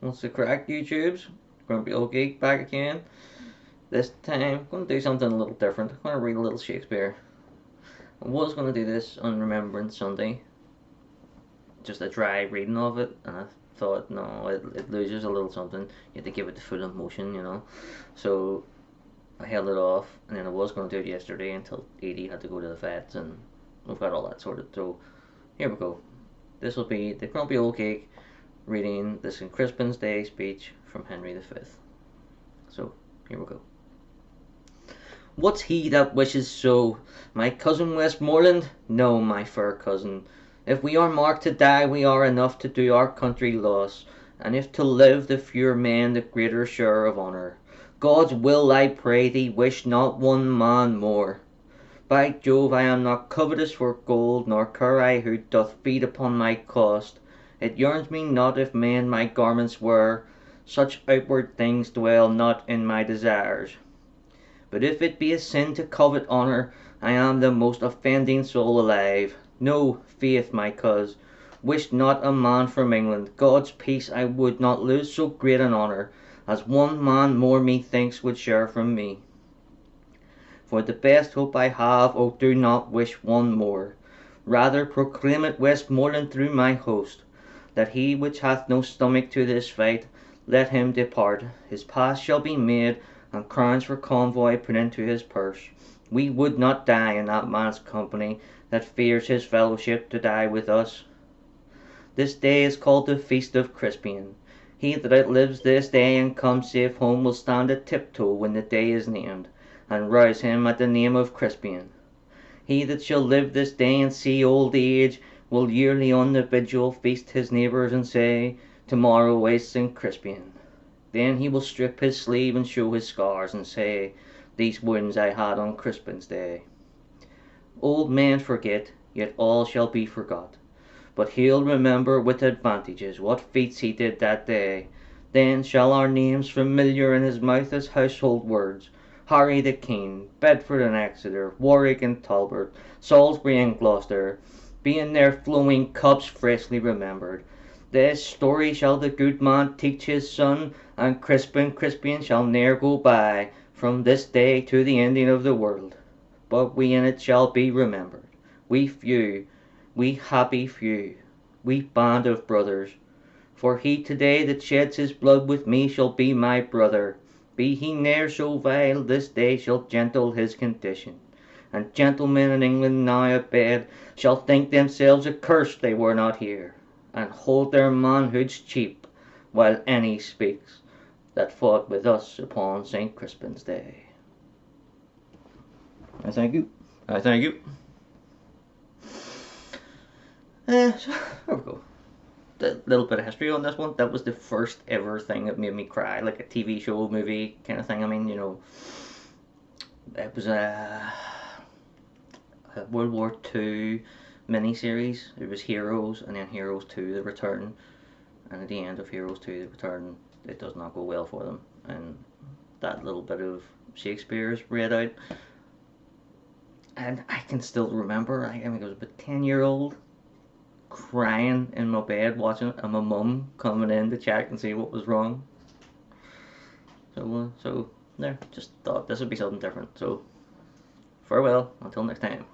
What's the crack, YouTubes? Grumpy Old Geek back again. This time, I'm going to do something a little different. I'm going to read a little Shakespeare. I was going to do this on Remembrance Sunday, just a dry reading of it, and I thought, no, it loses a little something. You have to give it the full emotion. So I held it off, and then I was going to do it yesterday until Edie had to go to the vets, and we've got all that sorted. So here we go. This will be the Grumpy Old Geek reading the St. Crispin's Day speech from Henry V. So, here we go. What's he that wishes so? My cousin Westmoreland? No, my fair cousin. If we are marked to die, we are enough to do our country loss, and if to live, the fewer men the greater share of honour. God's will, I pray thee, wish not one man more. By Jove, I am not covetous for gold, nor care I who doth feed upon my cost. It yearns me not if men my garments wear, such outward things dwell not in my desires. But if it be a sin to covet honour, I am the most offending soul alive. No, faith, my coz, wish not a man from England. God's peace I would not lose so great an honour, as one man more methinks would share from me. For the best hope I have, oh do not wish one more. Rather proclaim it Westmoreland through my host, that he which hath no stomach to this fight, let him depart. His pass shall be made, and crowns for convoy put into his purse. We would not die in that man's company, that fears his fellowship to die with us. This day is called the Feast of Crispin. He that outlives this day and comes safe home will stand a tiptoe when the day is named, and rouse him at the name of Crispin. He that shall live this day and see old age will yearly on the vigil feast his neighbours and say, tomorrow is St. Crispin. Then he will strip his sleeve and show his scars and say, these wounds I had on Crispin's day. Old men forget, yet all shall be forgot. But he'll remember with advantages what feats he did that day. Then shall our names familiar in his mouth as household words, Harry the Keen, Bedford and Exeter, Warwick and Talbot, Salisbury and Gloucester, be in their flowing cups freshly remembered. This story shall the good man teach his son, and Crispin shall ne'er go by, from this day to the ending of the world. But we in it shall be remembered, we few, we happy few, we band of brothers. For he today that sheds his blood with me shall be my brother. Be he ne'er so vile, this day shall gentle his condition. And gentlemen in England now abed shall think themselves accursed they were not here, and hold their manhoods cheap, while any speaks that fought with us upon St. Crispin's Day. I thank you. I thank you. So, there we go. A little bit of history on this one. That was the first ever thing that made me cry, like a TV show, movie kind of thing. I mean, it was a World War II miniseries. It was Heroes, and then Heroes 2: The Return. And at the end of Heroes 2: The Return, it does not go well for them. And that little bit of Shakespeare is read out. And I can still remember, I think I was about 10-year-old, crying in my bed watching it, and my mum coming in to check and see what was wrong. So there, just thought this would be something different. So farewell until next time.